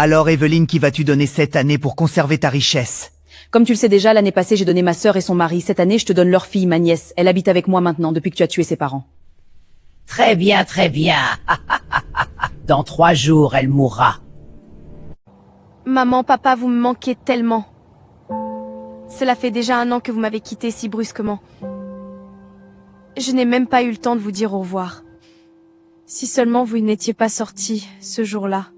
Alors Evelyne, qui vas-tu donner cette année pour conserver ta richesse? Comme tu le sais déjà, l'année passée, j'ai donné ma sœur et son mari. Cette année, je te donne leur fille, ma nièce. Elle habite avec moi maintenant, depuis que tu as tué ses parents. Très bien, très bien. Dans 3 jours, elle mourra. Maman, papa, vous me manquez tellement. Cela fait déjà 1 an que vous m'avez quitté si brusquement. Je n'ai même pas eu le temps de vous dire au revoir. Si seulement vous n'étiez pas sortis ce jour-là.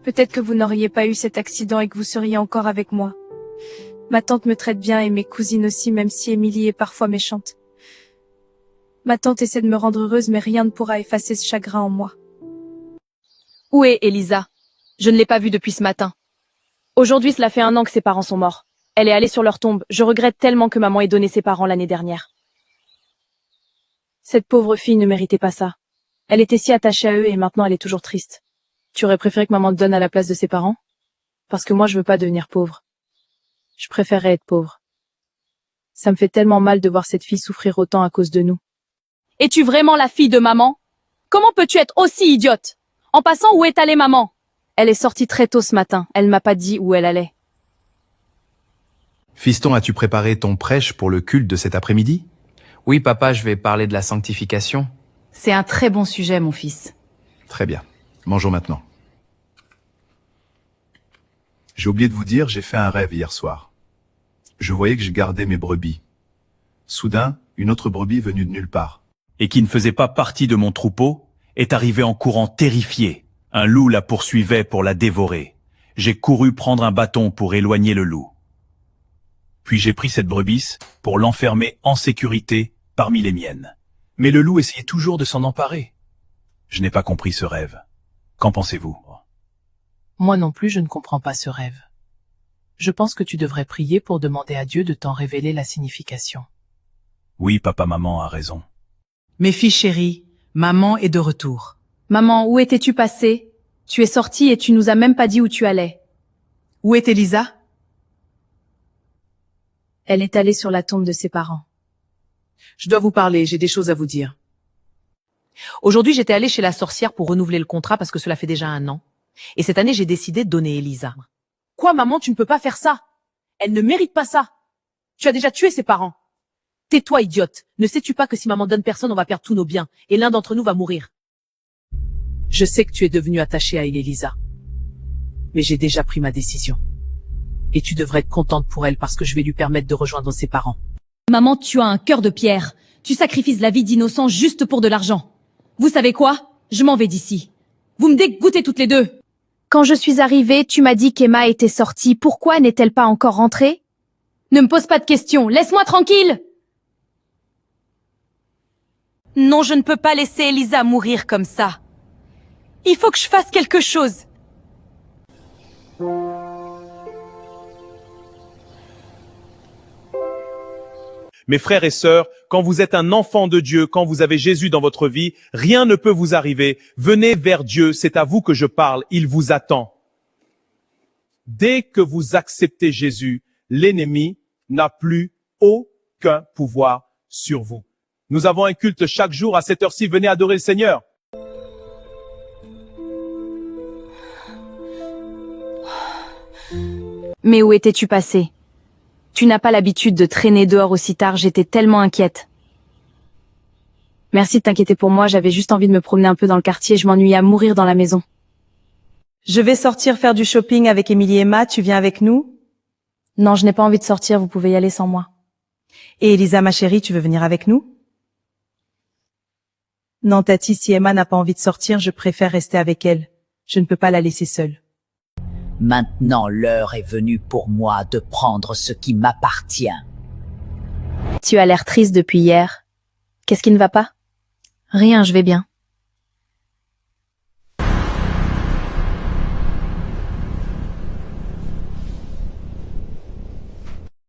Peut-être que vous n'auriez pas eu cet accident et que vous seriez encore avec moi. Ma tante me traite bien et mes cousines aussi, même si Émilie est parfois méchante. Ma tante essaie de me rendre heureuse, mais rien ne pourra effacer ce chagrin en moi. Où est Elisa? Je ne l'ai pas vue depuis ce matin. Aujourd'hui, cela fait 1 an que ses parents sont morts. Elle est allée sur leur tombe. Je regrette tellement que maman ait donné ses parents l'année dernière. Cette pauvre fille ne méritait pas ça. Elle était si attachée à eux et maintenant elle est toujours triste. Tu aurais préféré que maman te donne à la place de ses parents? Parce que moi, je veux pas devenir pauvre. Je préférerais être pauvre. Ça me fait tellement mal de voir cette fille souffrir autant à cause de nous. Es-tu vraiment la fille de maman? Comment peux-tu être aussi idiote? En passant, où est allée maman? Elle est sortie très tôt ce matin. Elle m'a pas dit où elle allait. Fiston, as-tu préparé ton prêche pour le culte de cet après-midi? Oui, papa, je vais parler de la sanctification. C'est un très bon sujet, mon fils. Très bien. Mangeons maintenant. J'ai oublié de vous dire, j'ai fait un rêve hier soir. Je voyais que je gardais mes brebis. Soudain, une autre brebis venue de nulle part, et qui ne faisait pas partie de mon troupeau, est arrivée en courant terrifiée. Un loup la poursuivait pour la dévorer. J'ai couru prendre un bâton pour éloigner le loup. Puis j'ai pris cette brebis pour l'enfermer en sécurité parmi les miennes. Mais le loup essayait toujours de s'en emparer. Je n'ai pas compris ce rêve. Qu'en pensez-vous? Moi non plus, je ne comprends pas ce rêve. Je pense que tu devrais prier pour demander à Dieu de t'en révéler la signification. Oui, papa-maman a raison. Mes filles chéries, maman est de retour. Maman, où étais-tu passée? Tu es sortie et tu nous as même pas dit où tu allais. Où est Elisa? Elle est allée sur la tombe de ses parents. Je dois vous parler, j'ai des choses à vous dire. Aujourd'hui, j'étais allée chez la sorcière pour renouveler le contrat parce que cela fait déjà 1 an. Et cette année, j'ai décidé de donner Elisa. Quoi, maman, tu ne peux pas faire ça? Elle ne mérite pas ça. Tu as déjà tué ses parents. Tais-toi, idiote. Ne sais-tu pas que si maman donne personne, on va perdre tous nos biens, et l'un d'entre nous va mourir? Je sais que tu es devenue attachée à Elisa. Mais j'ai déjà pris ma décision. Et tu devrais être contente pour elle parce que je vais lui permettre de rejoindre ses parents. Maman, tu as un cœur de pierre. Tu sacrifies la vie d'innocents juste pour de l'argent. Vous savez quoi? Je m'en vais d'ici. Vous me dégoûtez toutes les deux. Quand je suis arrivée, tu m'as dit qu'Emma était sortie. Pourquoi n'est-elle pas encore rentrée? Ne me pose pas de questions. Laisse-moi tranquille. Non, je ne peux pas laisser Elisa mourir comme ça. Il faut que je fasse quelque chose. Mes frères et sœurs, quand vous êtes un enfant de Dieu, quand vous avez Jésus dans votre vie, rien ne peut vous arriver. Venez vers Dieu, c'est à vous que je parle, il vous attend. Dès que vous acceptez Jésus, l'ennemi n'a plus aucun pouvoir sur vous. Nous avons un culte chaque jour à cette heure-ci, venez adorer le Seigneur. Mais où étais-tu passé? Tu n'as pas l'habitude de traîner dehors aussi tard, j'étais tellement inquiète. Merci de t'inquiéter pour moi, j'avais juste envie de me promener un peu dans le quartier, je m'ennuyais à mourir dans la maison. Je vais sortir faire du shopping avec Émilie et Emma, tu viens avec nous? Non, je n'ai pas envie de sortir, vous pouvez y aller sans moi. Et Elisa, ma chérie, tu veux venir avec nous? Non, Tati, si Emma n'a pas envie de sortir, je préfère rester avec elle. Je ne peux pas la laisser seule. Maintenant, l'heure est venue pour moi de prendre ce qui m'appartient. Tu as l'air triste depuis hier. Qu'est-ce qui ne va pas? Rien, je vais bien.